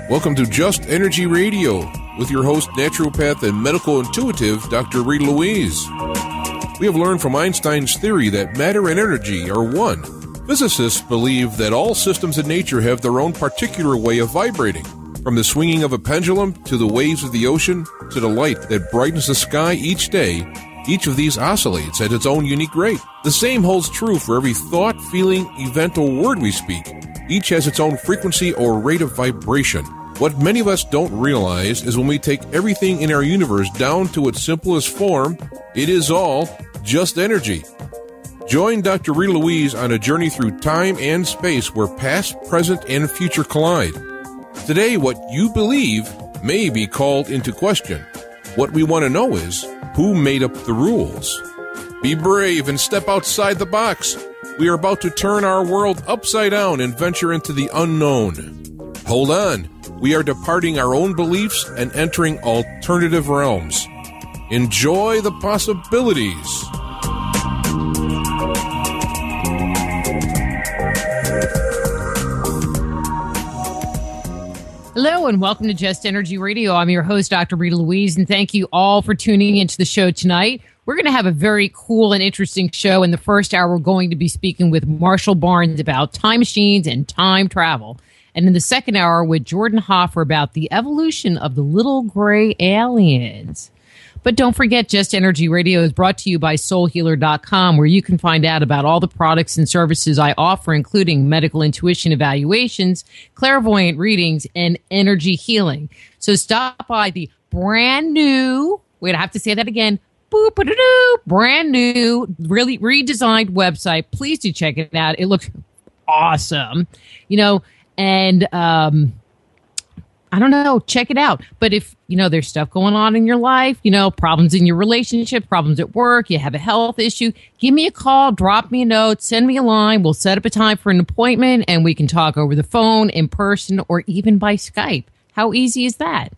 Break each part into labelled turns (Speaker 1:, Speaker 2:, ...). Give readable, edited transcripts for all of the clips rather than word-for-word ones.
Speaker 1: Welcome to Just Energy Radio with your host, naturopath and medical intuitive, Dr. Rita Louise. We have learned from Einstein's theory that matter and energy are one. Physicists believe that all systems in nature have their own particular way of vibrating. From the swinging of a pendulum to the waves of the ocean to the light that brightens the sky each day, each of these oscillates at its own unique rate. The same holds true for every thought, feeling, event, or word we speak. Each has its own frequency or rate of vibration. What many of us don't realize is when we take everything in our universe down to its simplest form, it is all just energy. Join Dr. Rita Louise on a journey through time and space where past, present, and future collide. Today, what you believe may be called into question. What we want to know is, who made up the rules? Be brave and step outside the box. We are about to turn our world upside down and venture into the unknown. Hold on. We are departing our own beliefs and entering alternative realms. Enjoy the possibilities.
Speaker 2: Hello and welcome to Just Energy Radio. I'm your host, Dr. Rita Louise, and thank you all for tuning into the show tonight. We're going to have a very cool and interesting show. In the first hour, we're going to be speaking with Marshall Barnes about time machines and time travel. And in the second hour, with Jordan Hoffer about the evolution of the little gray aliens. But don't forget, Just Energy Radio is brought to you by soulhealer.com, where you can find out about all the products and services I offer, including medical intuition evaluations, clairvoyant readings, and energy healing. So stop by the brand new, wait, I have to say that again, brand new, really redesigned website. Please do check it out. It looks awesome. And I don't know, check it out. But if, there's stuff going on in your life, problems in your relationship, problems at work, you have a health issue, give me a call, drop me a note, send me a line. We'll set up a time for an appointment and we can talk over the phone, in person, or even by Skype. How easy is that?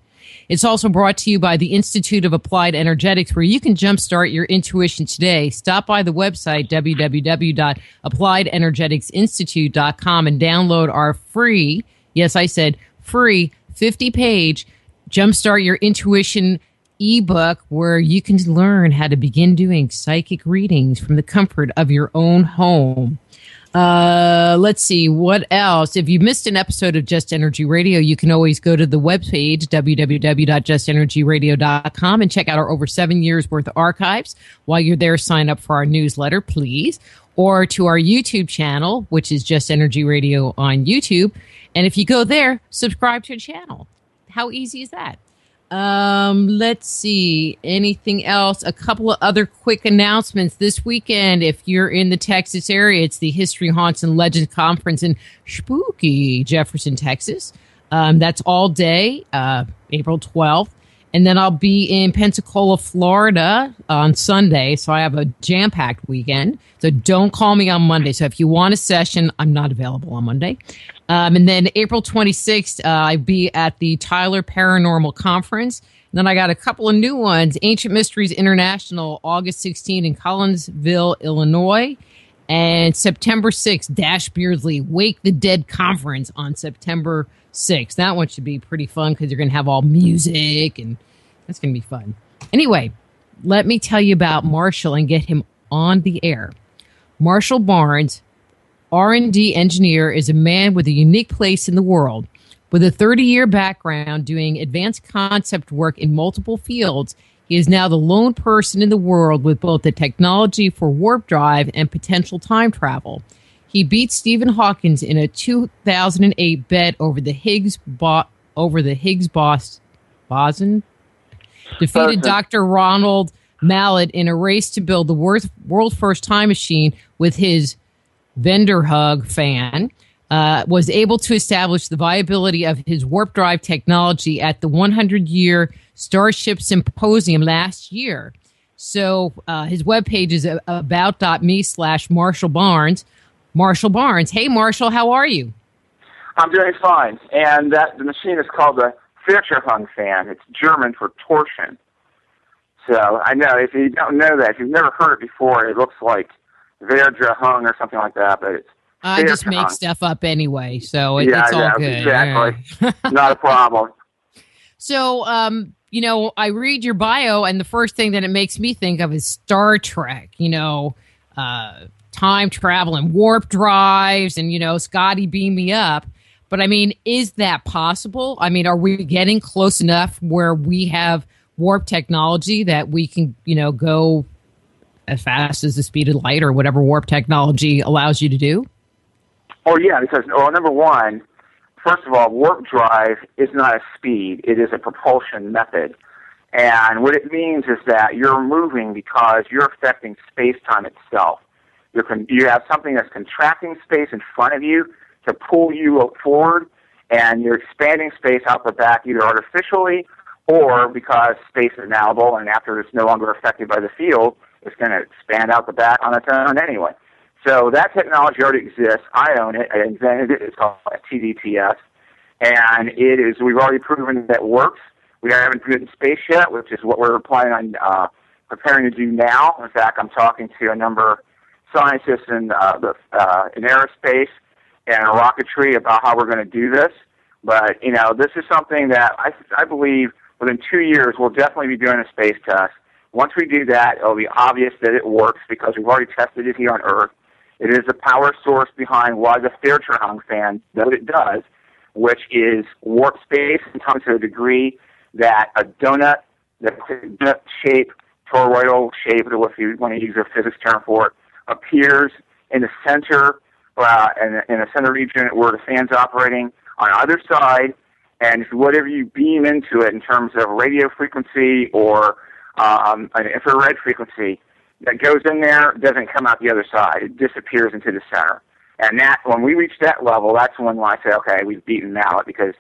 Speaker 2: It's also brought to you by the Institute of Applied Energetics, where you can jumpstart your intuition today. Stop by the website, www.appliedenergeticsinstitute.com, and download our free, yes, I said free, 50-page Jumpstart Your Intuition ebook, where you can learn how to begin doing psychic readings from the comfort of your own home. Let's see, what else? If you missed an episode of Just Energy Radio, you can always go to the webpage, www.justenergyradio.com, and check out our over 7 years worth of archives. While you're there, sign up for our newsletter, please, or to our YouTube channel, which is Just Energy Radio on YouTube. And if you go there, subscribe to the channel. How easy is that? Let's see. Anything else? A couple of other quick announcements. This weekend, if you're in the Texas area, it's the History, Haunts, and Legends Conference in spooky Jefferson, Texas. That's all day, April 12th. And then I'll be in Pensacola, Florida on Sunday. So I have a jam-packed weekend. So don't call me on Monday. So if you want a session, I'm not available on Monday. And then April 26th, I'll be at the Tyler Paranormal Conference. And then I got a couple of new ones. Ancient Mysteries International, August 16th in Collinsville, Illinois. And September 6th, Dash Beardsley Wake the Dead Conference on September 6th. That one should be pretty fun because you're going to have all music, and that's going to be fun. Anyway, let me tell you about Marshall and get him on the air. Marshall Barnes, R&D engineer, is a man with a unique place in the world. With a 30-year background doing advanced concept work in multiple fields, he is now the lone person in the world with both the technology for warp drive and potential time travel. He beat Stephen Hawking in a 2008 bet over the Higgs boson, defeated Dr. Ronald Mallet in a race to build the world's first time machine with his Vanderhug fan, was able to establish the viability of his warp drive technology at the 100-year Starship Symposium last year. So his webpage is about.me/Marshall Barnes. Marshall Barnes. Hey, Marshall, how are you?
Speaker 3: I'm doing fine. And the machine is called the Vanderhug fan. It's German for torsion. So I know, if you don't know that, if you've never heard it before, it looks like Verja hung or something like that, but
Speaker 2: I just make stuff up anyway, so it's all good.
Speaker 3: Exactly. Not a problem.
Speaker 2: So, I read your bio, and the first thing that it makes me think of is Star Trek, time travel and warp drives and, Scotty beam me up. But, I mean, is that possible? I mean, are we getting close enough where we have warp technology that we can, go as fast as the speed of light or whatever warp technology allows you to do?
Speaker 3: Oh, yeah, because, number one, first of all, warp drive is not a speed. It is a propulsion method. And what it means is that you're moving because you're affecting space-time itself. You have something that's contracting space in front of you to pull you forward, and you're expanding space out the back either artificially or because space is malleable, and after it's no longer affected by the field, it's going to expand out the back on its own anyway. So that technology already exists. I own it. I invented it. It's called TDTS. And we've already proven that it works. We haven't put it in space yet, which is what we're planning on preparing to do now. In fact, I'm talking to a number of scientists in aerospace and rocketry about how we're going to do this. But, this is something that I believe within 2 years we'll definitely be doing a space test. Once we do that, it'll be obvious that it works because we've already tested it here on Earth. It is the power source behind why the Fairchild fan does what it does, which is warp space and time to a degree that a donut shape, toroidal shape, if you want to use a physics term for it, appears in the center, in the center region where the fan's operating. On either side, and whatever you beam into it in terms of radio frequency or an infrared frequency that goes in there doesn't come out the other side. It disappears into the center. And that, when we reach that level, that's when I say, okay, we've beaten Mallet, because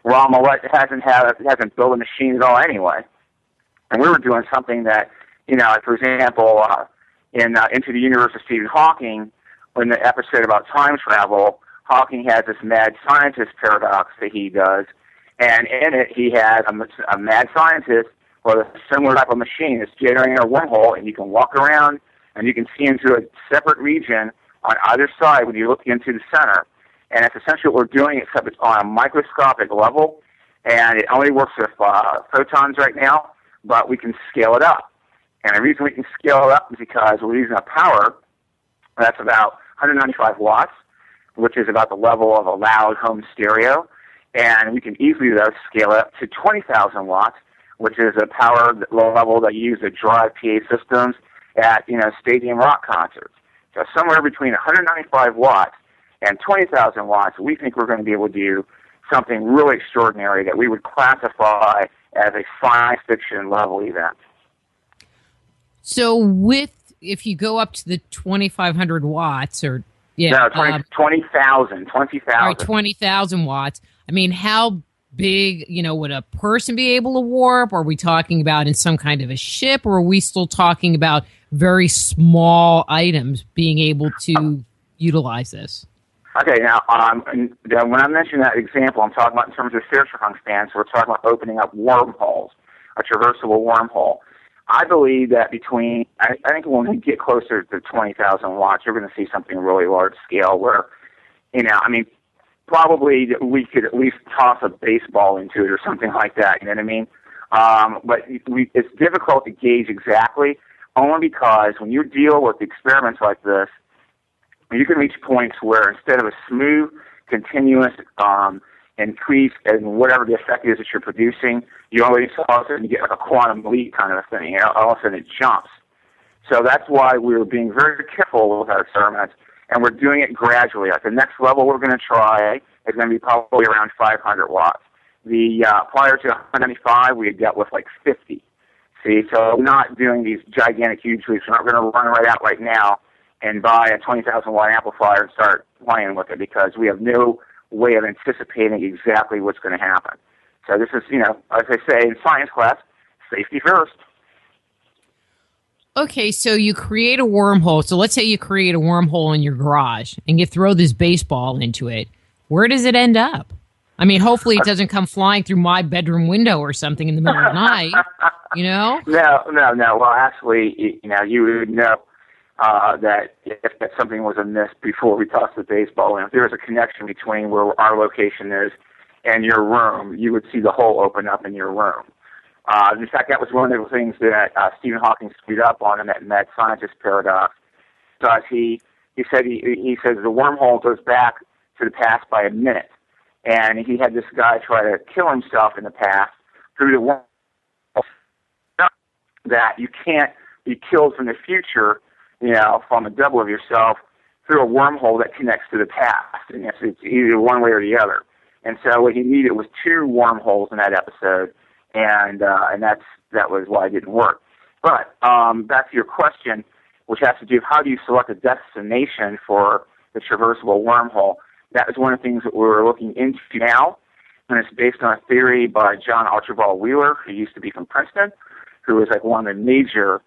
Speaker 3: Ramallet hasn't built a machine at all anyway. And we were doing something that, for example, in Into the Universe of Stephen Hawking, in the episode about time travel, Hawking has this mad scientist paradox that he does, and in it he had a mad scientist with a similar type of machine. It's generating a wormhole, and you can walk around and you can see into a separate region on either side when you look into the center. And it's essentially what we're doing, except it's on a microscopic level, and it only works with photons right now, but we can scale it up. And the reason we can scale it up is because we're using a power that's about 195 watts, which is about the level of a loud home stereo. And we can easily, though, scale it up to 20,000 watts, which is a power level that you use to drive PA systems at, stadium rock concerts. So somewhere between 195 watts and 20,000 watts, we think we're going to be able to do something really extraordinary that we would classify as a science fiction level event.
Speaker 2: So if you go up to the 2,500 watts or... Yeah,
Speaker 3: no, 20,000. 20,000.
Speaker 2: All right, 20,000 watts. I mean, how big, would a person be able to warp? Are we talking about in some kind of a ship, or are we still talking about very small items being able to utilize this?
Speaker 3: Okay, now, when I mention that example, I'm talking about in terms of Fairchild fans, so we're talking about opening up wormholes, a traversable wormhole. I believe that I think when we get closer to 20,000 watts, you're going to see something really large scale where, probably we could at least toss a baseball into it or something like that, you know what I mean? But it's difficult to gauge exactly, only because when you deal with experiments like this, you can reach points where instead of a smooth, continuous increase in whatever the effect is that you're producing, you always all of a sudden you get like a quantum leap kind of a thing. All of a sudden it jumps. So that's why we're being very careful with our experiments, and we're doing it gradually. Like the next level we're going to try is going to be probably around 500 watts. Prior to 195, we had dealt with like 50. See, so we're not doing these gigantic, huge leaps. We're not going to run right out right now and buy a 20,000 watt amplifier and start playing with it, because we have no way of anticipating exactly what's going to happen. So this is, as I say in science class, safety first.
Speaker 2: Okay, so you create a wormhole. So let's say you create a wormhole in your garage and you throw this baseball into it. Where does it end up? I mean, hopefully it doesn't come flying through my bedroom window or something in the middle of the night,
Speaker 3: No. Well, actually, you would know. that if that something was amiss before we tossed the baseball, and if there was a connection between where our location is and your room, you would see the hole open up in your room. In fact, that was one of the things that Stephen Hawking screwed up on in that mad scientist paradox, because he says the wormhole goes back to the past by a minute, and he had this guy try to kill himself in the past through the wormhole. That you can't be killed from the future, from a double of yourself through a wormhole that connects to the past, and it's either one way or the other. And so what he needed was two wormholes in that episode, and that was why it didn't work. But back to your question, which has to do with how do you select a destination for the traversable wormhole. That is one of the things that we're looking into now, and it's based on a theory by John Archibald Wheeler, who used to be from Princeton, who was like one of the major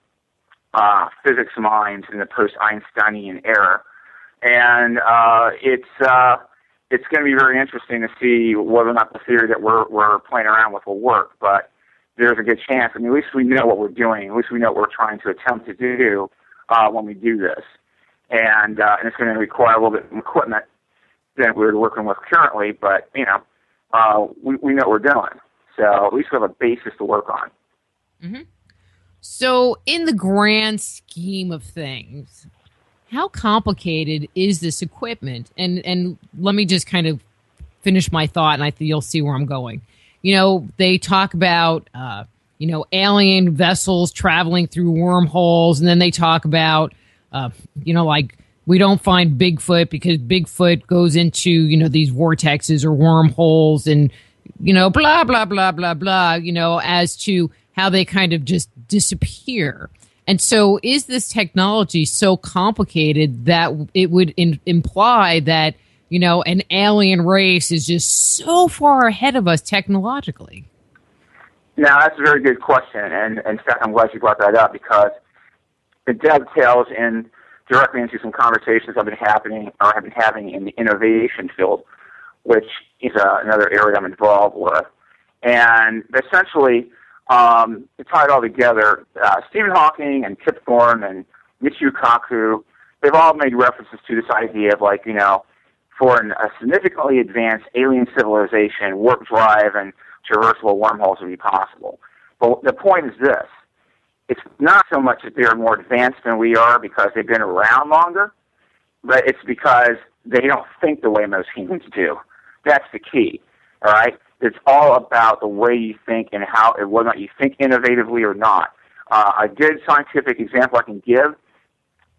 Speaker 3: physics minds in the post-Einsteinian era. And it's going to be very interesting to see whether or not the theory that we're playing around with will work. But there's a good chance. I mean, at least we know what we're doing. At least we know what we're trying to attempt to do when we do this. And it's going to require a little bit of equipment than we're working with currently. But we know what we're doing. So at least we have a basis to work on.
Speaker 2: Mm-hmm. So in the grand scheme of things, how complicated is this equipment? And let me just kind of finish my thought, and I think you'll see where I'm going. They talk about, alien vessels traveling through wormholes, and then they talk about, like we don't find Bigfoot because Bigfoot goes into, these vortexes or wormholes and, blah, blah, blah, blah, blah, as to how they kind of just disappear. And so is this technology so complicated that it would imply that, an alien race is just so far ahead of us technologically?
Speaker 3: Now, that's a very good question. And in fact, I'm glad you brought that up because it dovetails directly into some conversations have been having in the innovation field, which is another area I'm involved with. And essentially, to tie it all together, Stephen Hawking and Kip Thorne and Michio Kaku, they've all made references to this idea of for a significantly advanced alien civilization, warp drive and traversable wormholes would be possible. But the point is this. It's not so much that they're more advanced than we are because they've been around longer, but it's because they don't think the way most humans do. That's the key, all right? It's all about the way you think and whether or not you think innovatively or not. A good scientific example I can give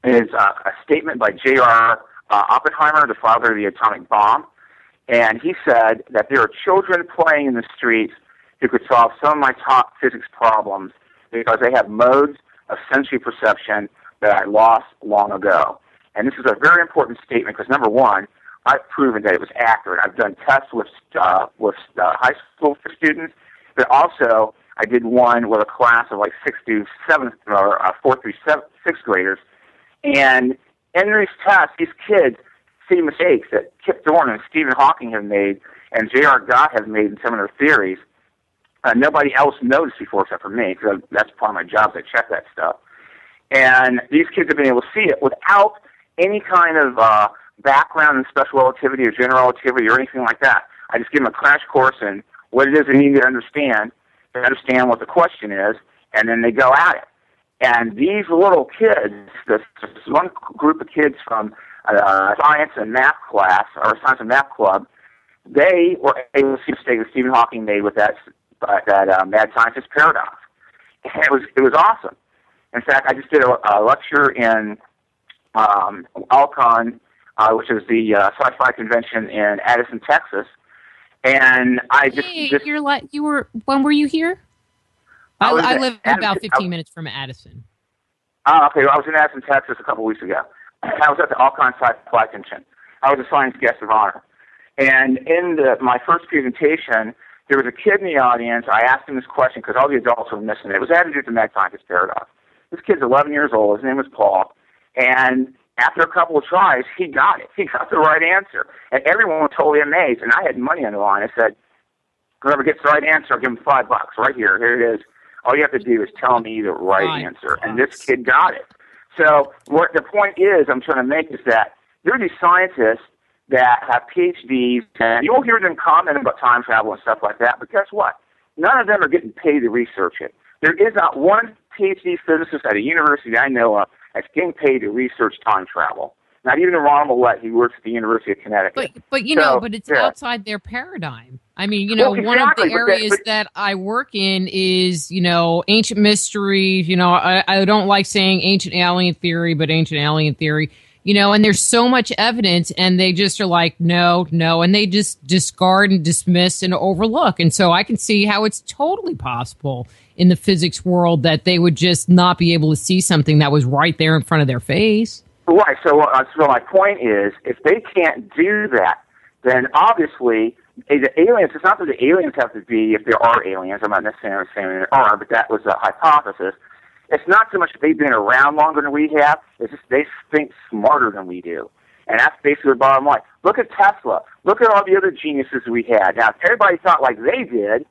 Speaker 3: is a statement by J.R. Oppenheimer, the father of the atomic bomb. And he said that there are children playing in the streets who could solve some of my top physics problems because they have modes of sensory perception that I lost long ago. And this is a very important statement because, number one, I've proven that it was accurate. I've done tests with high school students, but also I did one with a class of 4th through 6th graders. And in these tests, these kids see mistakes that Kip Thorne and Stephen Hawking have made and J.R. Gott has made in some of their theories. Nobody else noticed before except for me because that's part of my job to check that stuff. And these kids have been able to see it without any kind of background in special relativity or general relativity or anything like that. I just give them a crash course in what it is they need to understand what the question is, and then they go at it. And these little kids, this one group of kids from science and math class, or science and math club, they were able to see the mistake that Stephen Hawking made with that mad scientist paradox. And it was awesome. In fact, I just did a lecture in Alcon, which is the sci-fi convention in Addison, Texas, and I just when were you here? I live about 15 minutes from Addison.
Speaker 2: Oh,
Speaker 3: okay. Well, I was in Addison, Texas a couple weeks ago. I was at the Alcon Sci-Fi Convention. I was a science guest of honor. And in my first presentation, there was a kid in the audience. I asked him this question because all the adults were missing it. It was had to do with the mad scientist paradox. This kid's 11 years old. His name was Paul. And after a couple of tries, he got it. He got the right answer. And everyone was totally amazed. And I had money on the line. I said, whoever gets the right answer, I'll give him $5 right here. Here it is. All you have to do is tell me the right answer. And this kid got it. So what the point is I'm trying to make is that there are these scientists that have PhDs, and you'll hear them comment about time travel and stuff like that, but guess what? None of them are getting paid to research it. There is not one PhD physicist at a university I know of that's getting paid to research time travel. Not even Ron Millett, he works at the University of Connecticut.
Speaker 2: But it's outside their paradigm. I mean, one of the areas that I work in is, ancient mysteries. I don't like saying ancient alien theory, but ancient alien theory. And there's so much evidence, and they just are like, no, and they just discard and dismiss and overlook. And so I can see how it's totally possible in the physics world that they would just not be able to see something that was right there in front of their face.
Speaker 3: Right. So my point is, if they can't do that, then obviously the aliens. It's not that the aliens have to be, if there are aliens. I'm not necessarily saying there are, but that was a hypothesis. It's not so much that they've been around longer than we have. It's just they think smarter than we do, and that's basically the bottom line. Look at Tesla. Look at all the other geniuses we had. Now, if everybody thought like they did,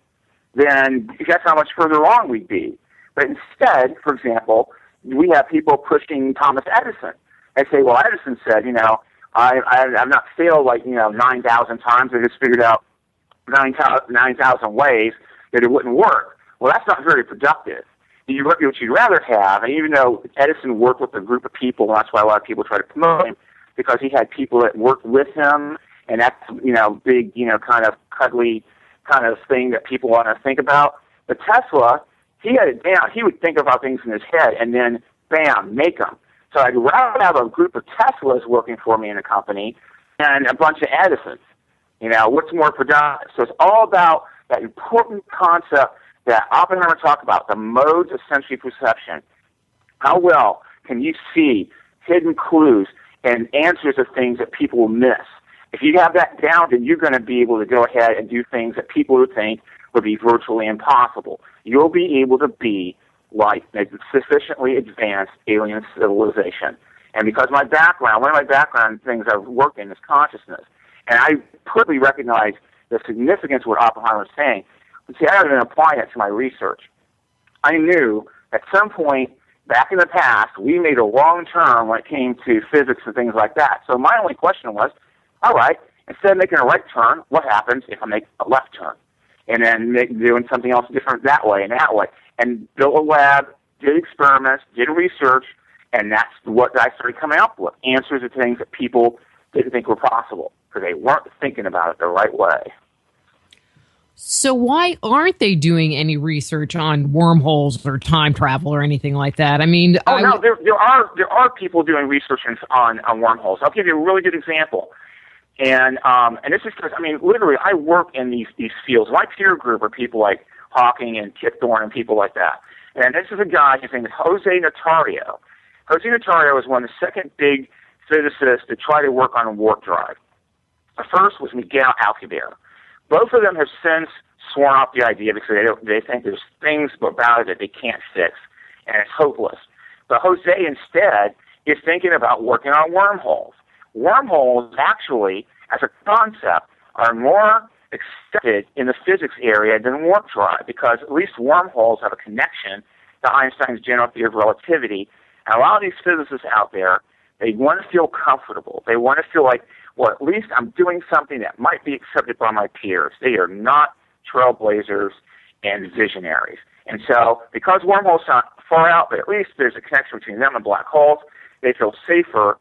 Speaker 3: then guess how much further along we'd be. But instead, for example, we have people pushing Thomas Edison. They say, well, Edison said, I've not failed 9,000 times. I just figured out 9,000 ways that it wouldn't work. Well, that's not very productive. What you'd rather have, and even though Edison worked with a group of people, and that's why a lot of people try to promote him, because he had people that worked with him, and that's, big, kind of cuddly kind of thing that people want to think about. But Tesla, he had it down. He would think about things in his head and then, bam, make them. So I'd rather have a group of Teslas working for me in a company than a bunch of Edisons. What's more productive? So it's all about that important concept that Oppenheimer talked about, the modes of sensory perception. How well can you see hidden clues and answers of things that people will miss? If you have that down, then you're going to be able to go ahead and do things that people would think would be virtually impossible. You'll be able to be like a sufficiently advanced alien civilization. And because one of my background things I've worked in is consciousness. And I quickly recognize the significance of what Oppenheimer was saying. But see, I haven't been applying it to my research. I knew at some point back in the past, we made a wrong turn when it came to physics and things like that. So my only question was, all right, instead of making a right turn, what happens if I make a left turn? And then doing something else different that way and that way. And built a lab, did experiments, did research, and that's what I started coming up with, answers to things that people didn't think were possible because they weren't thinking about it the right way.
Speaker 2: So why aren't they doing any research on wormholes or time travel or anything like that? I mean,
Speaker 3: there are people doing research on wormholes. I'll give you a really good example. And this is because, literally, I work in these fields. My peer group are people like Hawking and Kip Thorne and people like that. And this is a guy, his name is Jose Notario. Jose Notario was one of the second big physicists to try to work on warp drive. The first was Miguel Alcubierre. Both of them have since sworn off the idea because they think there's things about it that they can't fix, and it's hopeless. But Jose instead is thinking about working on wormholes. Wormholes actually, as a concept, are more accepted in the physics area than warp drive because at least wormholes have a connection to Einstein's general theory of relativity. And a lot of these physicists out there, they want to feel comfortable. They want to feel like, well, at least I'm doing something that might be accepted by my peers. They are not trailblazers and visionaries. And so because wormholes are far out, but at least there's a connection between them and black holes, they feel safer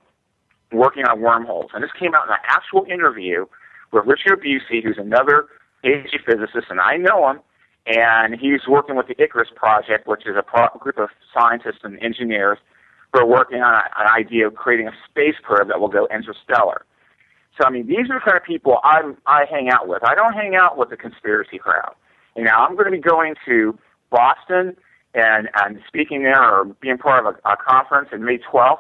Speaker 3: working on wormholes. And this came out in an actual interview with Richard Busey, who's another PhD physicist, and I know him, and he's working with the Icarus Project, which is a group of scientists and engineers who are working on an idea of creating a space probe that will go interstellar. So, these are the kind of people I hang out with. I don't hang out with the conspiracy crowd. I'm going to be going to Boston and speaking there or being part of a conference on May 12th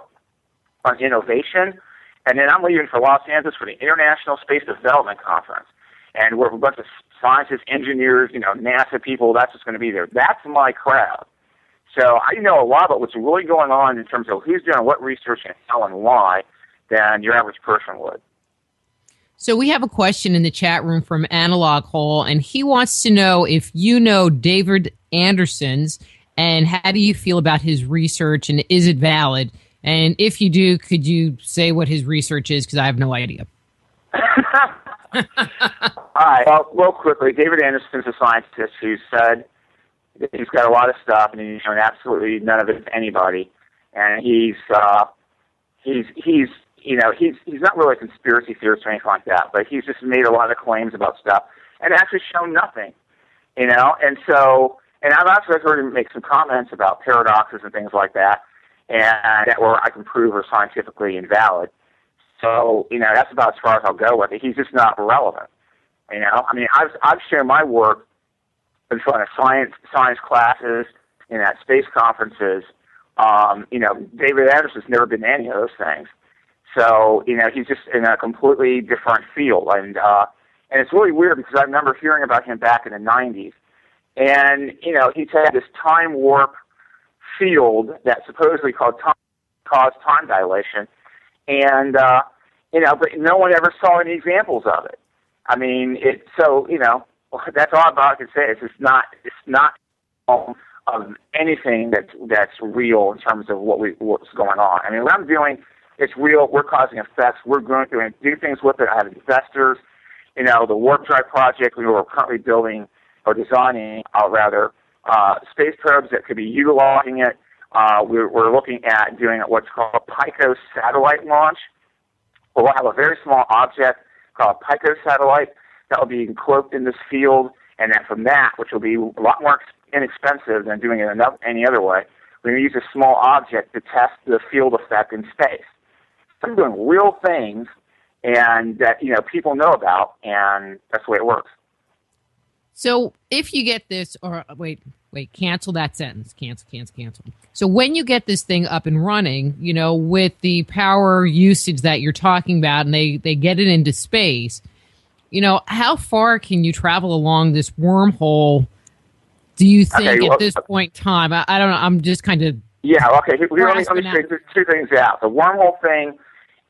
Speaker 3: on innovation. And then I'm leaving for Los Angeles for the International Space Development Conference. And we're a bunch of scientists, engineers, NASA people, that's what's going to be there. That's my crowd. So I know a lot about what's really going on in terms of who's doing what research and how and why than your average person would.
Speaker 2: So we have a question in the chat room from Analog Hole, and he wants to know if you know David Anderson's, and how do you feel about his research, and is it valid? And if you do, could you say what his research is? Because I have no idea.
Speaker 3: All right. Well, real quickly, David Anderson's a scientist who said that he's got a lot of stuff and he's shown absolutely none of it to anybody. And he's not really a conspiracy theorist or anything like that, but he's just made a lot of claims about stuff and actually shown nothing, And I've actually heard him make some comments about paradoxes and things like that, and that where I can prove are scientifically invalid. So, that's about as far as I'll go with it. He's just not relevant. I've shared my work in front of science classes and at space conferences. David Anderson's never been to any of those things. So, he's just in a completely different field. And it's really weird because I remember hearing about him back in the 90s. And, he's had this time warp field that supposedly caused time dilation. And, but no one ever saw any examples of it. That's all I can say. It's not of anything that's real in terms of what's going on. What I'm doing, it's real. We're causing effects. We're going through and do things with it. I have investors. The warp drive project, we're currently building or designing, space probes that could be utilizing it. We're looking at doing what's called Pico satellite launch. We'll have a very small object called a Pico satellite that will be encloaked in this field, and then from that, which will be a lot more inexpensive than doing it any other way, we're going to use a small object to test the field effect in space. So I'm doing real things, and that people know about, and that's the way it works.
Speaker 2: So if you get this, or wait, cancel that sentence. Cancel. So when you get this thing up and running, with the power usage that you're talking about, and they get it into space, how far can you travel along this wormhole, do you think, at this point in time? I don't know. I'm just kind of...
Speaker 3: Yeah, okay. Let me say two things out. The wormhole thing,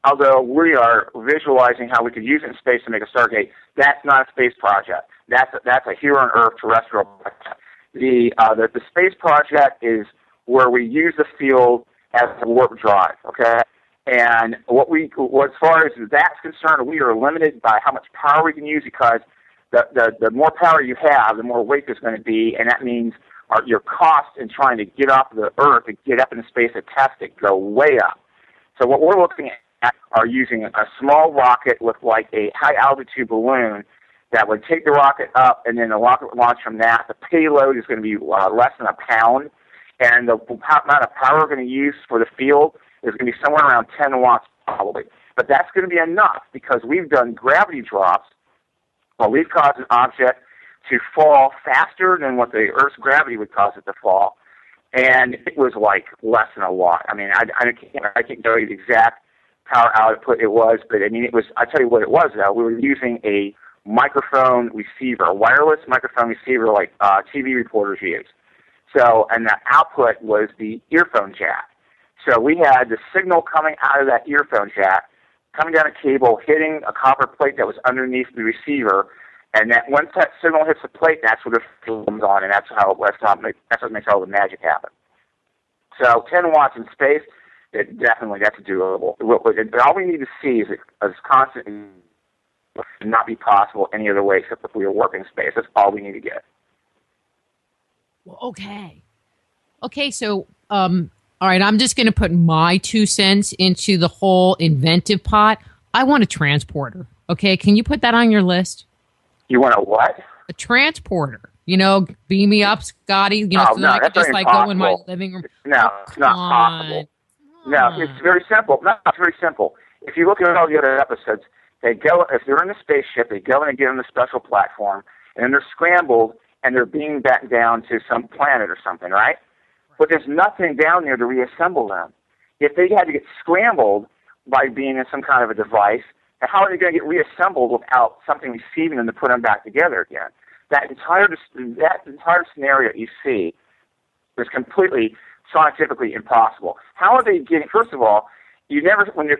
Speaker 3: although we are visualizing how we could use it in space to make a Stargate, that's not a space project. That's a here on Earth terrestrial project. The space project is where we use the field as a warp drive, okay? And as far as that's concerned, we are limited by how much power we can use because the more power you have, the more weight there's going to be, and that means your costs in trying to get off the Earth and get up into space and test it go way up. So what we're looking at are using a small rocket with like a high-altitude balloon that would take the rocket up, and then the rocket would launch from that. The payload is going to be less than a pound, and the amount of power we're going to use for the field is going to be somewhere around 10 watts probably. But that's going to be enough because we've done gravity drops. Well, we've caused an object to fall faster than what the Earth's gravity would cause it to fall, and it was like less than a watt. I can't tell you the exact power output it was, but it was. I tell you what it was though. We were using a microphone receiver, a wireless microphone receiver like TV reporters use. So, and the output was the earphone jack. So we had the signal coming out of that earphone jack, coming down a cable, hitting a copper plate that was underneath the receiver, and that once that signal hits the plate, that's what the film comes on, and that's what makes all the magic happen. So 10 watts in space, that's doable. All we need to see is constant and not be possible any other way except if we were warping space. That's all we need to get.
Speaker 2: Well, okay. So, all right, I'm just going to put my 2 cents into the whole inventive pot. I want a transporter. Okay, can you put that on your list?
Speaker 3: You want a what?
Speaker 2: A transporter. Beam me up, Scotty. So I could just go in my living room.
Speaker 3: No, it's not possible. No, it's very simple. No, it's very simple. If you look at all the other episodes, if they're in the spaceship, they go in and get on the special platform, and then they're scrambled, and they're beamed back down to some planet or something, right? But there's nothing down there to reassemble them. If they had to get scrambled by being in some kind of a device, how are they going to get reassembled without something receiving them to put them back together again? That entire scenario you see is completely scientifically impossible. How are they getting? First of all, if you're going to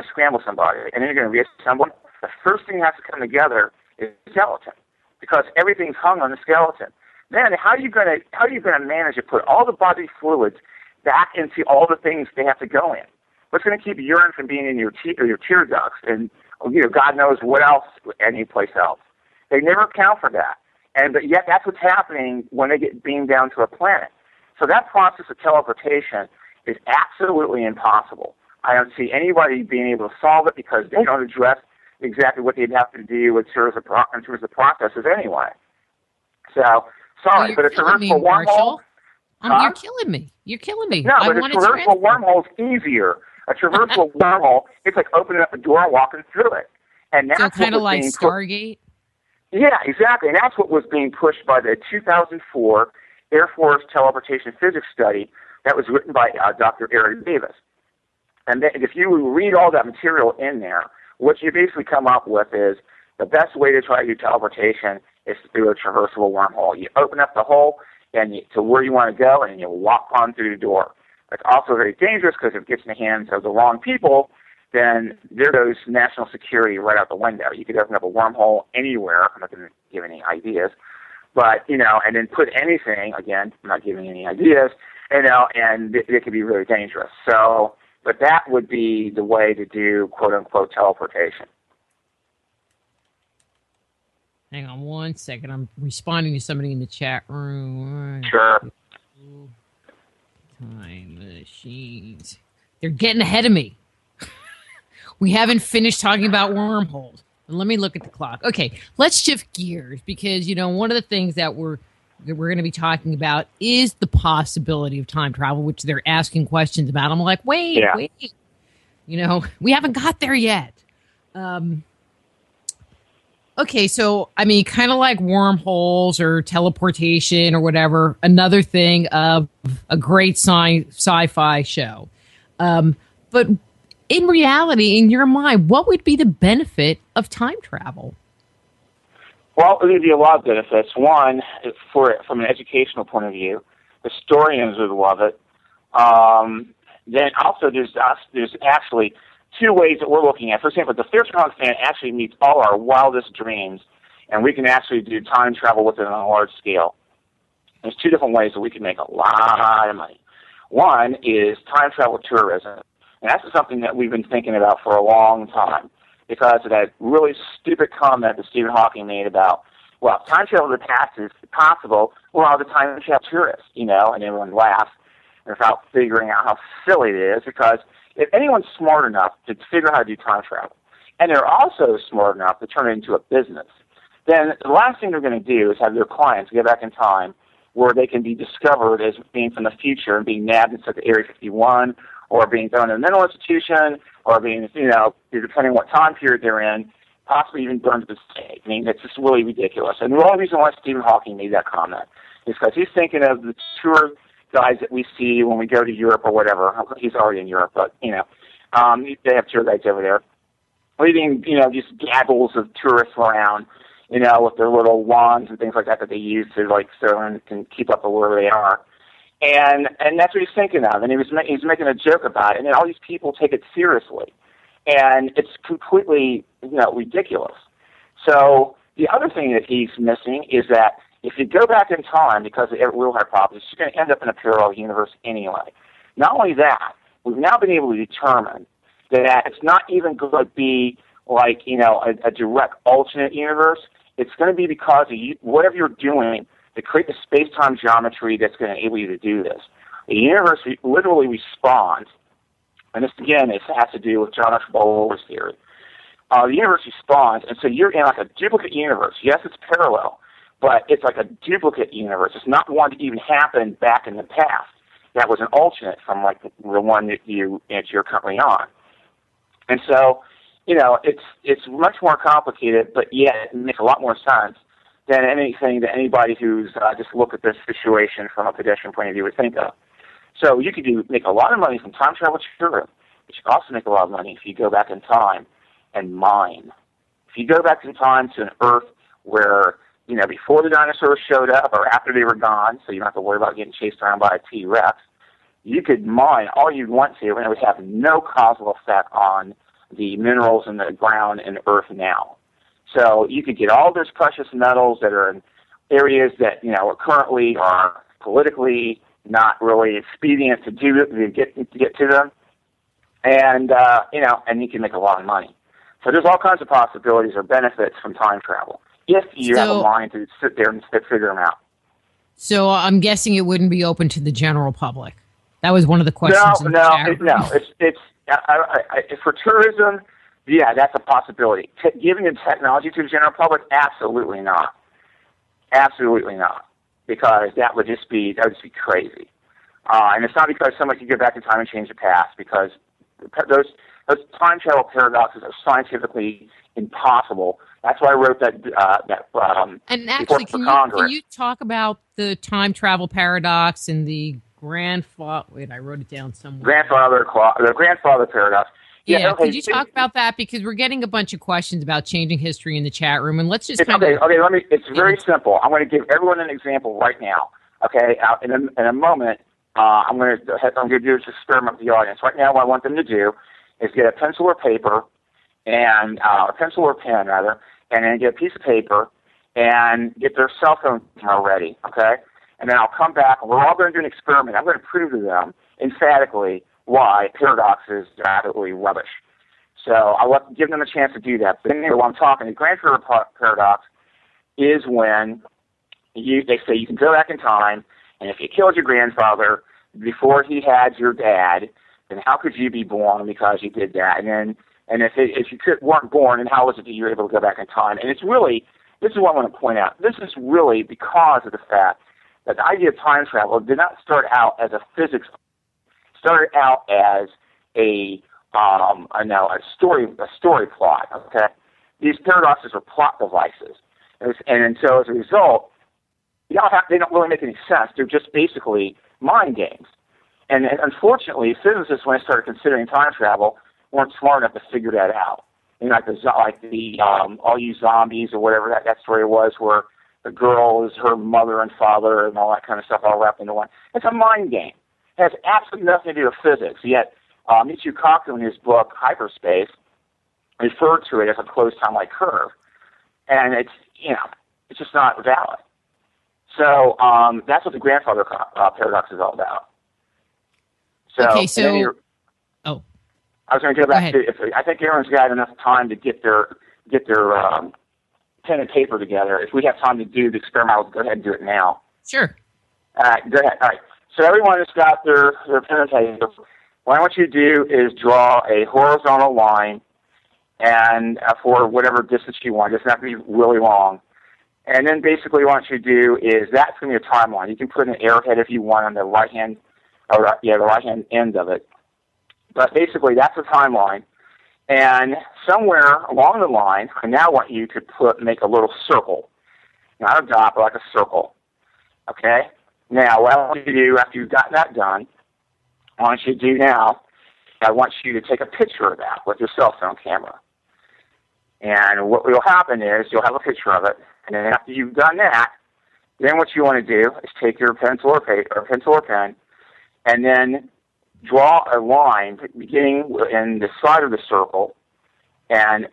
Speaker 3: scramble somebody and then you're going to reassemble them, the first thing that has to come together is the skeleton, because everything's hung on the skeleton. Then how are you going to manage to put all the body fluids back into all the things they have to go in? What's going to keep urine from being in your tear ducts and God knows what else, any place else? They never account for that, but yet that's what's happening when they get beamed down to a planet. So that process of teleportation is absolutely impossible. I don't see anybody being able to solve it because they don't address exactly what they'd have to do in terms of processes anyway. So, sorry, but a traversal wormhole...
Speaker 2: You're killing me. You're killing me.
Speaker 3: No, but a traversal wormhole is easier. A traversal wormhole, it's like opening up a door and walking through it. And that's
Speaker 2: so kind of like Stargate?
Speaker 3: Yeah, exactly. And that's what was being pushed by the 2004 Air Force Teleportation Physics study that was written by Dr. Eric Davis. And if you read all that material in there, what you basically come up with is the best way to try to do teleportation is through a traversable wormhole. You open up the hole to where you want to go, and you walk on through the door. It's also very dangerous because if it gets in the hands of the wrong people, then there goes national security right out the window. You could open up a wormhole anywhere. I'm not going to give any ideas. But, and then put anything, again, I'm not giving any ideas, and it could be really dangerous. So, but that would be the way to do, quote-unquote, teleportation.
Speaker 2: Hang on one second. I'm responding to somebody in the chat room.
Speaker 3: Sure.
Speaker 2: Time machines. They're getting ahead of me. We haven't finished talking about wormholes. And let me look at the clock. Okay, let's shift gears because, one of the things that we're going to be talking about is the possibility of time travel, which they're asking questions about. I'm like, wait. We haven't got there yet. Okay, so, kind of like wormholes or teleportation or whatever, another thing of a great sci-fi show. But in reality, in your mind, what would be the benefit of time travel?
Speaker 3: Well, there would be a lot of benefits. One, from an educational point of view, historians would love it. Then also there's actually two ways that we're looking at. For example, the Fear Strong fan actually meets all our wildest dreams, and we can actually do time travel with it on a large scale. There's two different ways that we can make a lot of money. One is time travel tourism, and that's something that we've been thinking about for a long time because of that really stupid comment that Stephen Hawking made about, well, time travel to the past is possible. We're all the time travel tourists, and everyone laughs without figuring out how silly it is because if anyone's smart enough to figure out how to do time travel, and they're also smart enough to turn it into a business, then the last thing they're going to do is have their clients go back in time where they can be discovered as being from the future and being nabbed inside the Area 51 or being thrown in a mental institution or being, depending on what time period they're in, possibly even burned at the stake. It's just really ridiculous. And the only reason why Stephen Hawking made that comment is because he's thinking of the tour guides that we see when we go to Europe or whatever. He's already in Europe, but, they have tour guides over there. Leading, these gaggles of tourists around, with their little wands and things like that they use to, so they can keep up with where they are. And that's what he's thinking of. And he's making a joke about it. And then all these people take it seriously. And it's completely, ridiculous. So the other thing that he's missing is that if you go back in time, because of the wheel hypothesis, you're going to end up in a parallel universe anyway. Not only that, we've now been able to determine that it's not even going to be like, a direct alternate universe. It's going to be because of whatever you're doing to create the space-time geometry that's going to enable you to do this. The universe literally respawns, and this, again, it has to do with John F. Bowler's theory. The universe respawns, and so you're in like a duplicate universe. Yes, it's parallel, but it's like a duplicate universe. It's not one that even happened back in the past. That was an alternate from like the one that you're currently on. And so, it's much more complicated, but yet it makes a lot more sense than anything that anybody who's just looked at this situation from a pedestrian point of view would think of. So you could make a lot of money from time travel tourism, but you can also make a lot of money if you go back in time and mine. If you go back in time to an Earth where, before the dinosaurs showed up or after they were gone, so you don't have to worry about getting chased around by a T-Rex, you could mine all you want to, and it would have no causal effect on the minerals in the ground and the Earth now. So you could get all those precious metals that are in areas that, currently are politically not really expedient to get to them, and and you can make a lot of money. So there's all kinds of possibilities or benefits from time travel if you have a mind to sit there and figure them out.
Speaker 2: So I'm guessing it wouldn't be open to the general public. That was one of the questions.
Speaker 3: No. It's for tourism. Yeah, that's a possibility. Giving the technology to the general public, absolutely not. Absolutely not, because that would just be crazy. And it's not because somebody could go back in time and change the past, because those time travel paradoxes are scientifically impossible. That's why I wrote that
Speaker 2: and actually, can you talk about the time travel paradox and the grandfather? Wait, I wrote it down somewhere.
Speaker 3: The grandfather paradox.
Speaker 2: Yeah, could you talk about that, because we're getting a bunch of questions about changing history in the chat room, and let's just
Speaker 3: Okay. It's very simple. I'm going to give everyone an example right now. Okay, in a moment, I'm going to do this experiment with the audience. Right now, what I want them to do is get a pencil or paper, and a pencil or pen rather, and then get a piece of paper and get their cell phone camera ready. Okay, and then I'll come back, and we're all going to do an experiment. I'm going to prove to them emphatically why paradoxes are absolutely rubbish. So I'll give them a chance to do that. But then while I'm talking, the grandfather paradox is when they say you can go back in time, and if you killed your grandfather before he had your dad, then how could you be born because you did that? And if you weren't born, then how was it that you were able to go back in time? And it's really, this is what I want to point out. This is really because of the fact that the idea of time travel did not start out as a physics. Started out as a story plot. Okay, these paradoxes are plot devices, and so as a result, they don't really make any sense. They're just basically mind games. And unfortunately, physicists, when they started considering time travel, weren't smart enough to figure that out. Like the All You Zombies or whatever that story was, where the girl is her mother and father and all that kind of stuff all wrapped into one. It's a mind game. It has absolutely nothing to do with physics. Yet, Michio Kaku, in his book Hyperspace, referred to it as a closed time-like curve, and it's just not valid. So that's what the grandfather paradox is all about. So,
Speaker 2: okay,
Speaker 3: I was going to go back to. I think everyone's got enough time to get their pen and paper together. If we have time to do the experiment, I'll go ahead and do it now.
Speaker 2: Sure.
Speaker 3: Go ahead. All right. So everyone has got their pen and paper. What I want you to do is draw a horizontal line, and for whatever distance you want. It doesn't have to be really long. And then basically what I want you to do is that's going to be a timeline. You can put an arrowhead if you want on the right-hand end of it. But basically that's a timeline. And somewhere along the line, I now want you to make a little circle. Not a dot, but like a circle. Okay? Now, what I want you to do after you've gotten that done, I want you to take a picture of that with your cell phone camera. And what will happen is you'll have a picture of it, and then after you've done that, then what you want to do is take your pencil or pen, and then draw a line beginning in the side of the circle, and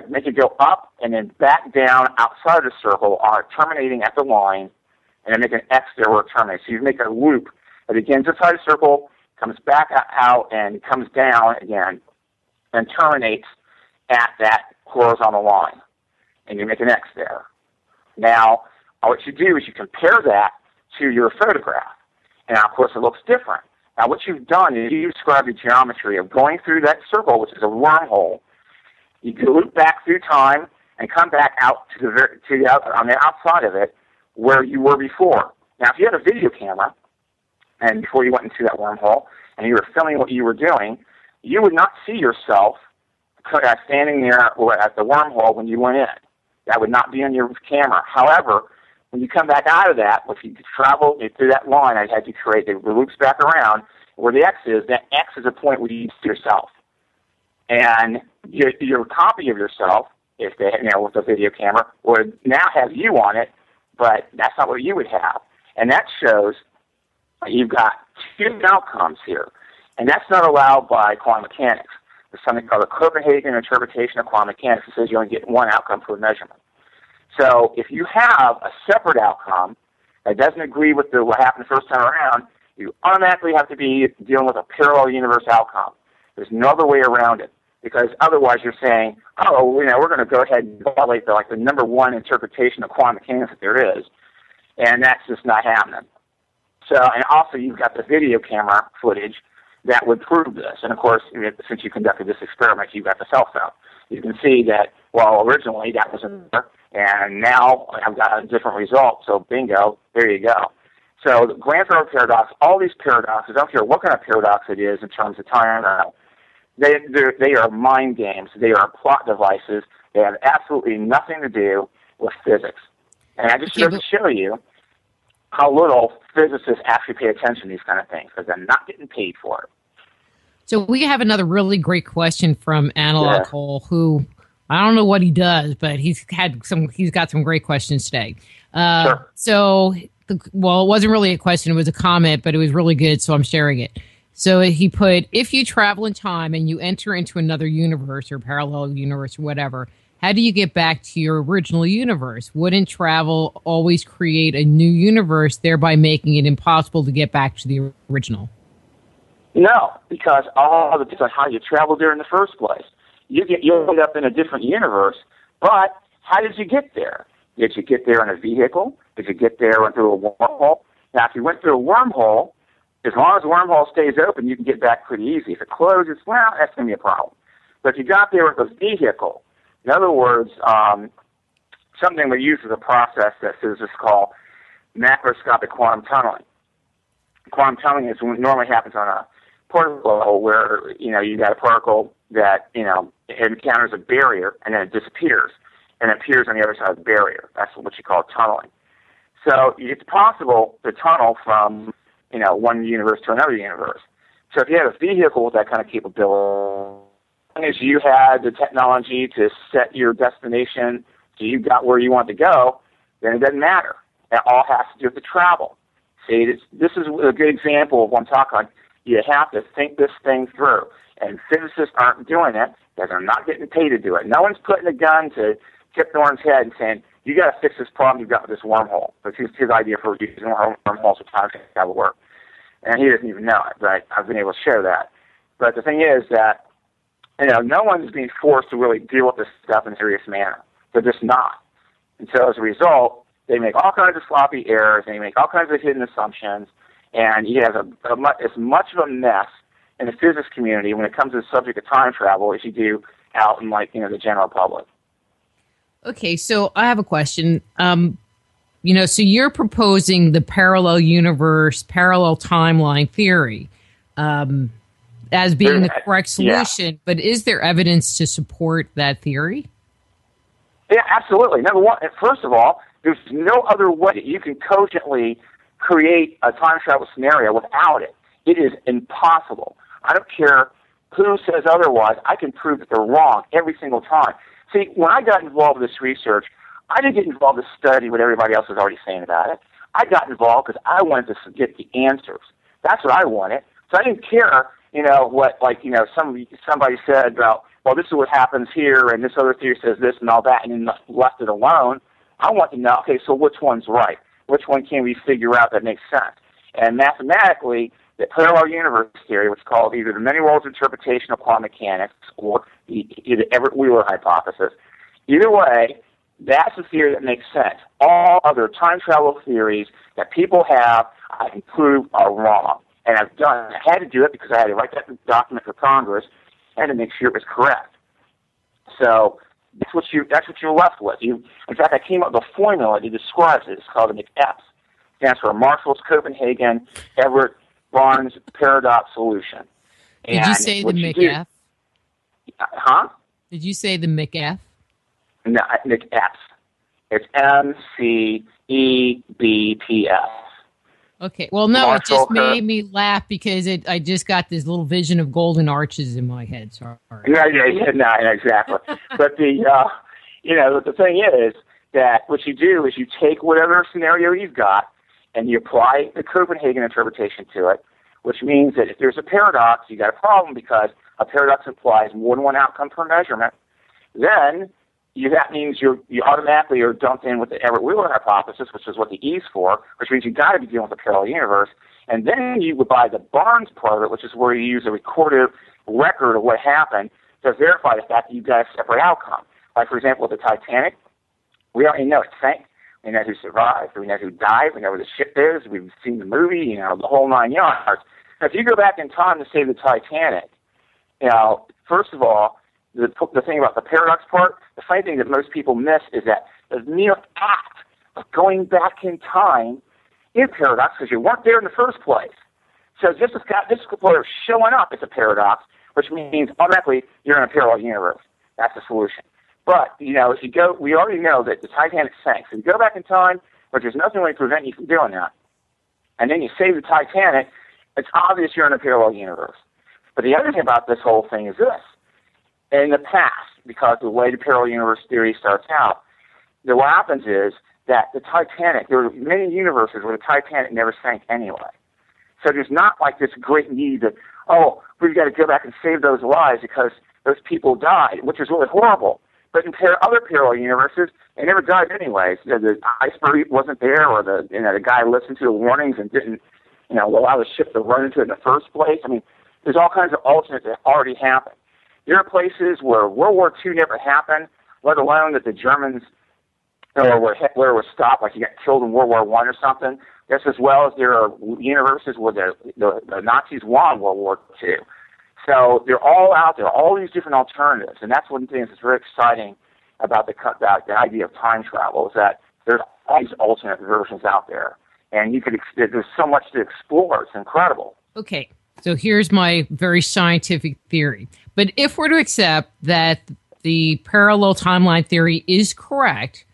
Speaker 3: make it go up and then back down outside of the circle, terminating at the line, and then make an X there where it terminates. So you make a loop that begins inside the circle, comes back out, and comes down again, and terminates at that horizontal line. And you make an X there. Now, what you do is you compare that to your photograph. And, of course, it looks different. Now, what you've done is you describe the geometry of going through that circle, which is a wormhole. You loop back through time and come back out on the outside of it where you were before. Now, if you had a video camera, and before you went into that wormhole, and you were filming what you were doing, you would not see yourself standing there at the wormhole when you went in. That would not be on your camera. However, when you come back out of that, if you travel through that line, I had to create the loops back around where the X is. That X is a point where you see yourself. And your copy of yourself, with the video camera, would now have you on it, but that's not what you would have. And that shows you've got two outcomes here. And that's not allowed by quantum mechanics. There's something called the Copenhagen interpretation of quantum mechanics that says you only get one outcome per measurement. So if you have a separate outcome that doesn't agree with what happened the first time around, You automatically have to be dealing with a parallel universe outcome. There's no other way around it, because otherwise you're saying, oh, you know, we're going to go ahead and violate the number one interpretation of quantum mechanics that there is, and that's just not happening. So, and also you've got the video camera footage that would prove this. And of course, since you conducted this experiment, you've got the cell phone. You can see that, well, originally that wasn't there, and now I've got a different result. So bingo, there you go. So the Grand Thorough paradox, all these paradoxes, I don't care what kind of paradox it is in terms of time, they are mind games. They are plot devices. They have absolutely nothing to do with physics. And I just wanted to show you how little physicists actually pay attention to these kind of things, because they're not getting paid for it.
Speaker 2: So we have another really great question from Analog Hole, who I don't know what he does, but he's got some great questions today.
Speaker 3: Sure.
Speaker 2: So, it wasn't really a question; it was a comment, but it was really good, so I'm sharing it. So he put, if you travel in time and you enter into another universe or parallel universe or whatever, how do you get back to your original universe? Wouldn't travel always create a new universe, thereby making it impossible to get back to the original?
Speaker 3: No, because all depends on how you traveled there in the first place. You'll end up in a different universe, but how did you get there? Did you get there in a vehicle? Did you get there through a wormhole? Now, if you went through a wormhole, as long as the wormhole stays open, you can get back pretty easy. If it closes, well, that's going to be a problem. But if you got there with a vehicle, in other words, something we use as a process that physicists call macroscopic quantum tunneling. Quantum tunneling is what normally happens on a particle level, where you got a particle that it encounters a barrier and then it disappears and it appears on the other side of the barrier. That's what you call tunneling. So it's possible to tunnel from one universe to another universe. So if you have a vehicle with that kind of capability, as long as you had the technology to set your destination so you got where you want to go, then it doesn't matter. It all has to do with the travel. See, this is a good example of what I'm talking about. You have to think this thing through. And physicists aren't doing it because they're not getting paid to do it. No one's putting a gun to Kip Thorne's head and saying, you got to fix this problem you've got with this wormhole. That's his idea for using wormholes for time travel work. And he doesn't even know it, but I've been able to show that. But the thing is that, no one's being forced to really deal with this stuff in a serious manner. They're just not. And so as a result, they make all kinds of sloppy errors, and they make all kinds of hidden assumptions, and you have as much of a mess in the physics community when it comes to the subject of time travel as you do out in the general public.
Speaker 2: Okay, so I have a question. So you're proposing the parallel universe, parallel timeline theory as being the correct solution, but is there evidence to support that theory?
Speaker 3: Yeah, absolutely. Number one, first of all, there's no other way that you can cogently create a time travel scenario without it. It is impossible. I don't care who says otherwise. I can prove that they're wrong every single time. See, when I got involved with this research, I didn't get involved to study what everybody else was already saying about it. I got involved because I wanted to get the answers. That's what I wanted. So I didn't care, what, somebody said about, well, this is what happens here, and this other theory says this and all that, and then left it alone. I want to know, okay, so which one's right? Which one can we figure out that makes sense? And mathematically, the parallel universe theory, what's called either the many worlds interpretation of quantum mechanics or the Everett-Wheeler hypothesis, either way, that's the theory that makes sense. All other time travel theories that people have, I can prove are wrong. And I've done it. I had to do it because I had to write that document for Congress and to make sure it was correct. So that's what you're left with. In fact, I came up with a formula that describes it. It's called the McEPS. It stands for Marshall's Copenhagen Everett Barnes paradox solution.
Speaker 2: Did you say the McEF?
Speaker 3: Huh?
Speaker 2: Did you say the McEF?
Speaker 3: No, McEPS. It's MCEBPS.
Speaker 2: Okay. Well, no, it just made me laugh because I just got this little vision of golden arches in my head. Sorry.
Speaker 3: Yeah, exactly. But the thing is that what you do is you take whatever scenario you've got and you apply the Copenhagen interpretation to it, which means that if there's a paradox, you got a problem because a paradox implies more than one outcome per measurement. Then that means you automatically are dumped in with the Everett-Wheeler hypothesis, which is what the E's for, which means you've got to be dealing with a parallel universe. And then you would buy the Barnes part of it, which is where you use a recorded record of what happened to verify the fact that you got a separate outcome. Like, for example, with the Titanic, we already know it sank. We know who survived. We know who died. We know where the ship is. We've seen the movie, you know, the whole 9 yards. Now, if you go back in time to save the Titanic, you know, first of all, the thing about the paradox part, the funny thing that most people miss is that the mere act of going back in time is paradox because you weren't there in the first place. So just as showing up is a paradox, which means automatically you're in a parallel universe. That's the solution. But, you know, if you go, we already know that the Titanic sank. So you go back in time, but there's nothing really preventing you from doing that. And then you save the Titanic, it's obvious you're in a parallel universe. But the other thing about this whole thing is this. In the past, because the way the parallel universe theory starts out, what happens is that the Titanic, there were many universes where the Titanic never sank anyway. So there's not like this great need that, oh, we've got to go back and save those lives because those people died, which is really horrible. But in other parallel universes, they never died anyways. The iceberg wasn't there, or the guy listened to the warnings and didn't, you know, allow the ship to run into it in the first place. I mean, there's all kinds of alternates that already happened. There are places where World War II never happened, let alone that the Germans, or where Hitler was stopped, like he got killed in World War I or something. Just as well as there are universes where the Nazis won World War II. So they're all out there, all these different alternatives, and that's one thing that's very exciting about the idea of time travel is that there's all these alternate versions out there, and there's so much to explore. It's incredible.
Speaker 2: Okay, so here's my very scientific theory. But if we're to accept that the parallel timeline theory is correct,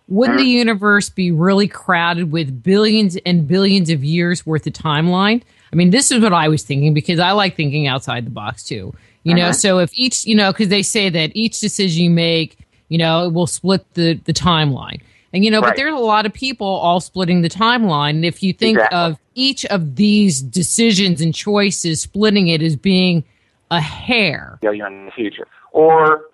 Speaker 2: wouldn't the universe be really crowded with billions and billions of years worth of timeline? I mean, this is what I was thinking because I like thinking outside the box too. You know, so if each, you know, because they say that each decision you make, you know, it will split the timeline. And, you know, but there's a lot of people all splitting the timeline. And if you think of each of these decisions and choices, splitting it as being a hair.
Speaker 3: You're in the future. Or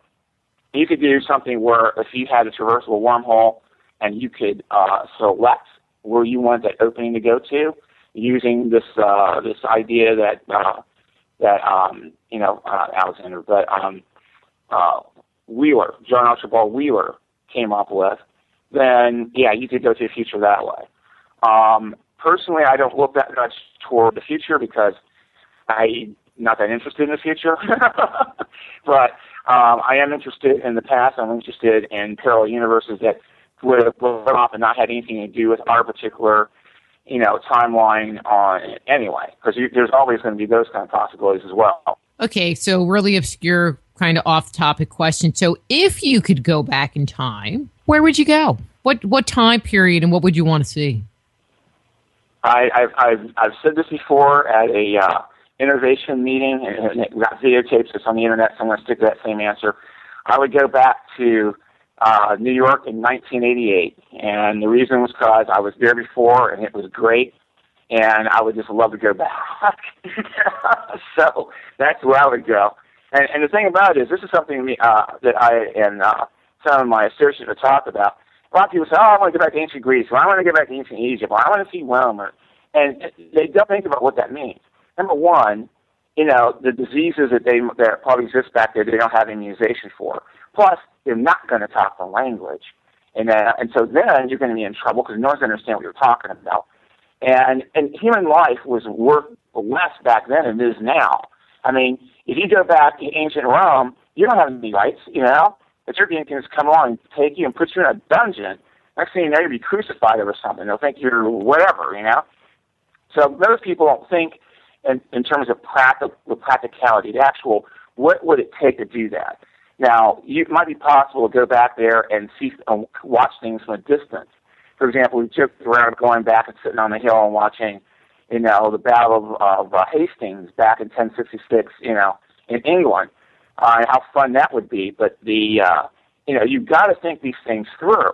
Speaker 3: you could do something where if you had a traversable wormhole and you could select where you want that opening to go to, using this idea that Alexander, but Wheeler, John Archibald Wheeler came up with, then yeah, you could go to the future that way. Personally, I don't look that much toward the future because I'm not that interested in the future. But I am interested in the past. I'm interested in parallel universes that would have blown up and not had anything to do with our particular, you know, timeline on anyway, because there's always going to be those kind of possibilities as well.
Speaker 2: Okay, so really obscure, kind of off-topic question. So if you could go back in time, where would you go? What time period and what would you want to see?
Speaker 3: I've said this before at a innovation meeting, and it got videotapes. It's on the internet, so I'm going to stick to that same answer. I would go back to New York in 1988, and the reason was because I was there before, and it was great, and I would just love to go back. So that's where I would go. And the thing about it is, this is something that I and some of my associates have talked about. A lot of people say, oh, I want to go back to ancient Greece, or I want to go back to ancient Egypt, or I want to see Rome, and they don't think about what that means. Number one, you know, the diseases that probably exist back there, they don't have immunization for. Plus, they're not going to talk the language. And so then you're going to be in trouble because no one's going to understand what you're talking about. And human life was worth less back then than it is now. I mean, if you go back to ancient Rome, you don't have any rights, you know. The Turkian can just come along and take you and put you in a dungeon. Next thing you know, you'll be crucified over something. They'll think you're whatever, you know. So most people don't think in terms of practicality, the actual, what would it take to do that? Now, it might be possible to go back there and watch things from a distance. For example, we took around going back and sitting on the hill and watching, you know, the Battle of Hastings back in 1066, you know, in England. How fun that would be. But you know, you've got to think these things through.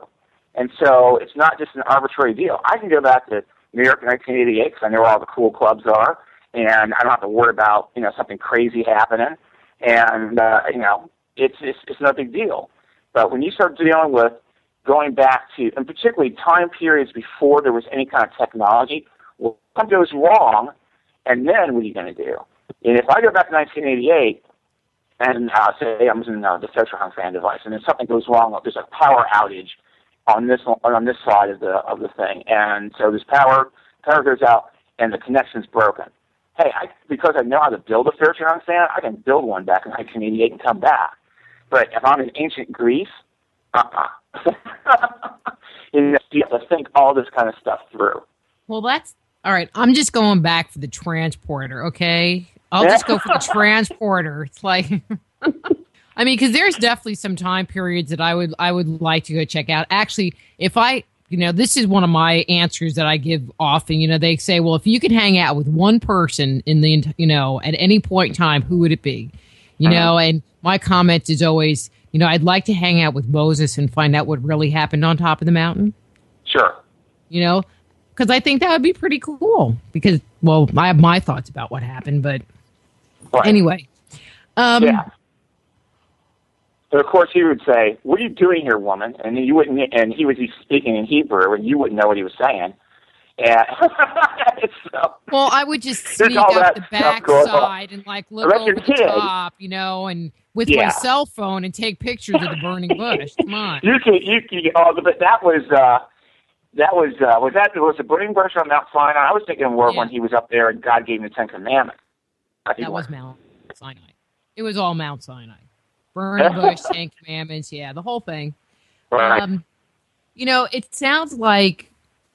Speaker 3: And so it's not just an arbitrary deal. I can go back to New York in 1988 because I know where all the cool clubs are, and I don't have to worry about, you know, something crazy happening. And, you know, it's no big deal. But when you start dealing with going back to, and particularly time periods before there was any kind of technology, where something goes wrong, and then what are you going to do? And if I go back to 1988, and say I'm using the Fairchild fan device, and then something goes wrong, there's a power outage on this side of the thing, and so this power goes out, and the connection's broken. Hey, because I know how to build a Fairchild fan, I can build one back in 1988 and come back. But if I'm in ancient Greece, you have to think all this kind of stuff through.
Speaker 2: Well, that's all right. I'm just going back for the transporter, okay? I'll just go for the transporter. It's like, I mean, because there's definitely some time periods that I would like to go check out. Actually, if I, this is one of my answers that I give often. They say, well, if you could hang out with one person in the, at any point in time, who would it be? And my comment is always, I'd like to hang out with Moses and find out what really happened on top of the mountain.
Speaker 3: Sure.
Speaker 2: Because I think that would be pretty cool. Because, well, I have my thoughts about what happened, but anyway.
Speaker 3: Yeah. So of course he would say, "What are you doing here, woman?" And you wouldn't. And he was speaking in Hebrew, and you wouldn't know what he was saying. And
Speaker 2: well, I would just sneak up the back side and look over the top, and with my cell phone and take pictures of the burning bush. Come on.
Speaker 3: You can. But that was the burning bush on Mount Sinai. I was thinking more when he was up there and God gave him the 10 Commandments.
Speaker 2: That was Mount Sinai. It was all Mount Sinai. Burning bush, 10 Commandments, the whole thing.
Speaker 3: Right.
Speaker 2: It sounds like,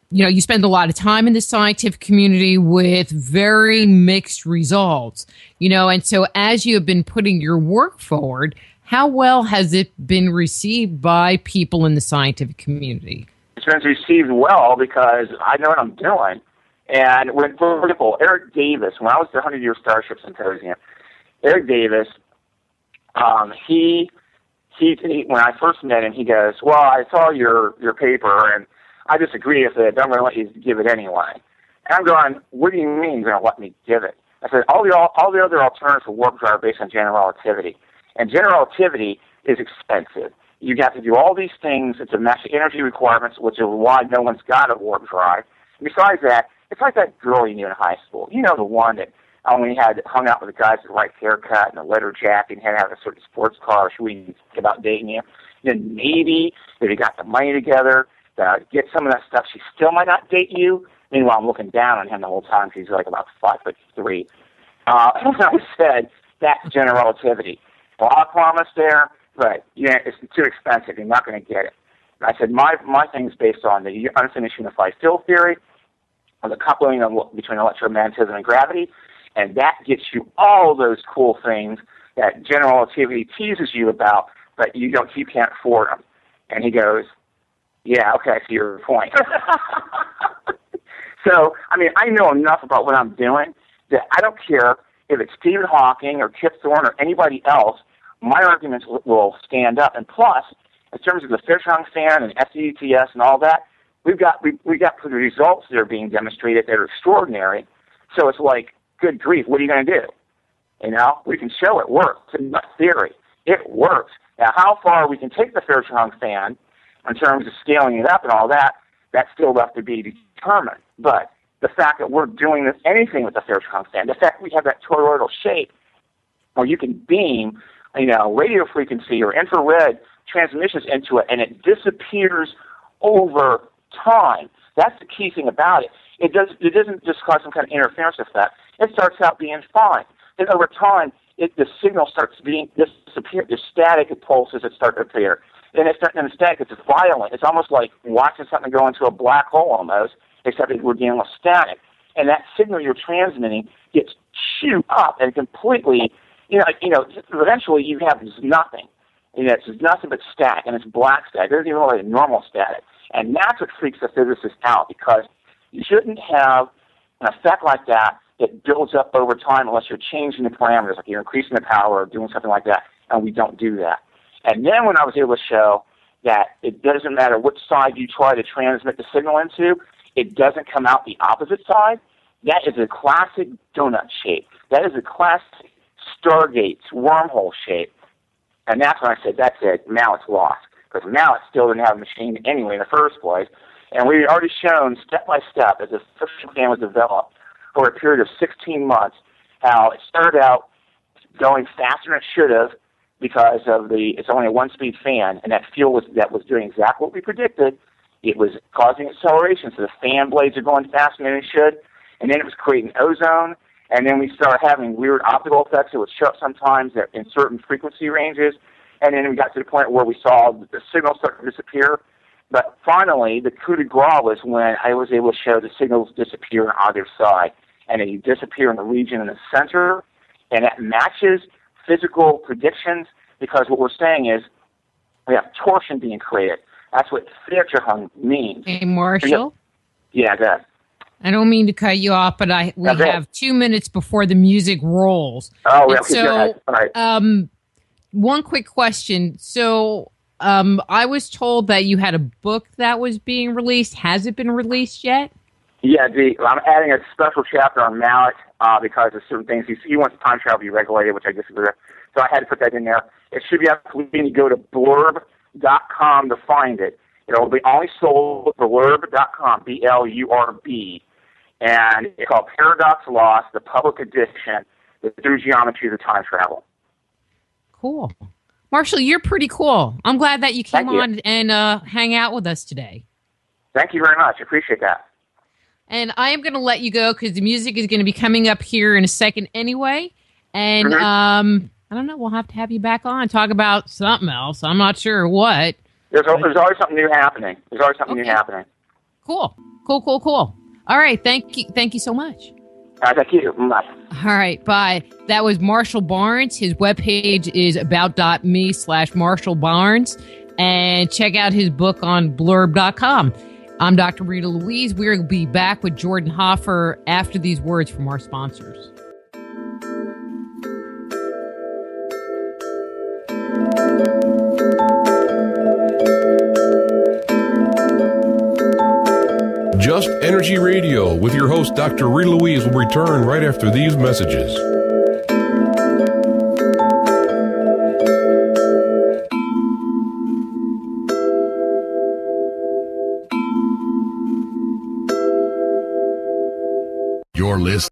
Speaker 2: you spend a lot of time in the scientific community with very mixed results, and so as you have been putting your work forward, how well has it been received by people in the scientific community?
Speaker 3: It's been received well because I know what I'm doing. And when, for example, Eric Davis, when I was at the 100-Year Starship Symposium, Eric Davis, he when I first met him, he goes, "Well, I saw your paper, and I disagree with it. I'm going to let you give it anyway." And I'm going, "What do you mean you're going to let me give it?" I said, all the other alternatives for warp drive are based on general relativity. And general relativity is expensive. You have to do all these things to match the energy requirements, which is why no one's got a warp drive. And besides that, it's like that girl you knew in high school. The one that only hung out with the guys with the right haircut and a leather jacket and had to have a certain sports car. She wouldn't think about dating you. Then maybe if you got the money together to get some of that stuff, she still might not date you. Meanwhile, I'm looking down on him the whole time because he's like about 5'3". I said, that's general relativity. A lot of promise there, but it's too expensive. You're not going to get it. And I said, my thing is based on the unfinished unified field theory, or the coupling between electromagnetism and gravity, and that gets you all those cool things that general relativity teases you about, but you can't afford them. And he goes, "Yeah, okay, I see your point." So, I mean, I know enough about what I'm doing that I don't care if it's Stephen Hawking or Kip Thorne or anybody else. My arguments will stand up. And plus, in terms of the Fairchild fan and FETS and all that, we've got the results that are being demonstrated that are extraordinary. So it's like, good grief, what are you going to do? We can show it works. It's not theory. It works. Now, how far we can take the Fairchild fan in terms of scaling it up and all that, that's still left to be determined. But the fact that we're doing anything with the Fairchild fan, the fact we have that toroidal shape where you can beam, radio frequency or infrared transmissions into it, and it disappears over time. That's the key thing about it. It doesn't just cause some kind of interference effect. It starts out being fine. Then over time, the signal starts being disappear. There's static pulses that start to appear. Then the static is violent. It's almost like watching something go into a black hole almost, except that we're dealing with static. And that signal you're transmitting gets chewed up and completely, eventually you have nothing. It's nothing but static, and it's black static. It doesn't even look like normal static. And that's what freaks the physicists out, because you shouldn't have an effect like that builds up over time unless you're changing the parameters, like you're increasing the power or doing something like that, and we don't do that. And then when I was able to show that it doesn't matter which side you try to transmit the signal into, it doesn't come out the opposite side, that is a classic donut shape. That is a classic Stargate's wormhole shape. And that's when I said, that's it, now it's lost. Because now it still didn't have a machine anyway in the first place. And we had already shown step by step as the friction fan was developed for a period of 16 months how it started out going faster than it should have because of it's only a one-speed fan, and that fuel was doing exactly what we predicted. It was causing acceleration, so the fan blades are going faster than they should, and then it was creating ozone, and then we started having weird optical effects that would show up sometimes in certain frequency ranges, and then we got to the point where we saw the signals start to disappear. But finally, the coup de grace was when I was able to show the signals disappear on either side, and they disappear in the region in the center, and that matches physical predictions because what we're saying is we have torsion being created. That's what Federung means.
Speaker 2: Hey, Marshall?
Speaker 3: Yeah, go ahead.
Speaker 2: I don't mean to cut you off, but we have 2 minutes before the music rolls.
Speaker 3: Oh, yeah.
Speaker 2: So,
Speaker 3: all right.
Speaker 2: One quick question. So, I was told that you had a book that was being released. Has it been released yet?
Speaker 3: Yeah, I'm adding a special chapter on Mallet because of certain things. He wants time travel to be regulated, which I disagree with. So I had to put that in there. It should be up when you go to blurb.com to find it. It'll be only sold at blurb.com, B-L-U-R-B. And it's called Paradox Lost, the public edition, the Through Geometry of Time Travel.
Speaker 2: Cool. Marshall, you're pretty cool. I'm glad that you came on and hang out with us today.
Speaker 3: Thank you very much. I appreciate that.
Speaker 2: And I am going to let you go because the music is going to be coming up here in a second anyway. And I don't know. We'll have to have you back on, talk about something else. I'm not sure what.
Speaker 3: There's always something new happening. Cool.
Speaker 2: All right. Thank you so much.
Speaker 3: Thank you. Bye.
Speaker 2: All right. Bye. That was Marshall Barnes. His webpage is about.me/Marshall Barnes. And check out his book on blurb.com. I'm Dr. Rita Louise. We'll be back with Jordan Hoffer after these words from our sponsors.
Speaker 1: Just Energy Radio with your host, Dr. Rita Louise, will return right after these messages.
Speaker 4: Your list.